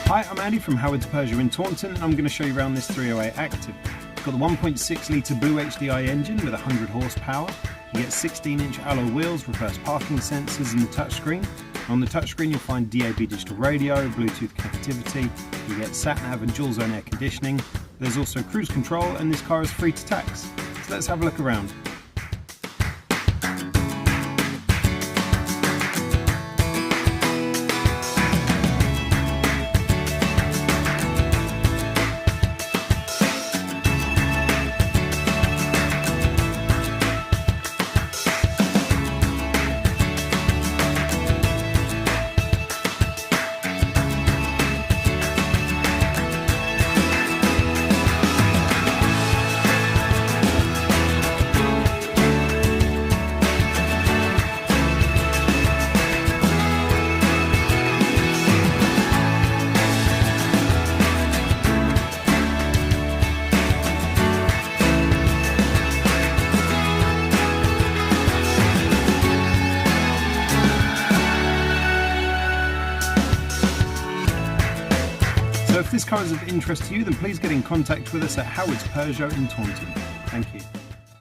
Hi, I'm Andy from Howard's Peugeot in Taunton, and I'm going to show you around this 308 Active. It's got the 1.6 litre Blue HDI engine with 100 horsepower. You get 16-inch alloy wheels, reverse parking sensors and the touchscreen. On the touchscreen you'll find DAB digital radio, Bluetooth connectivity, you get sat-nav and dual zone air conditioning. There's also cruise control, and this car is free to tax. So let's have a look around. So if this car is of interest to you, then please get in contact with us at Howard's Peugeot in Taunton. Thank you.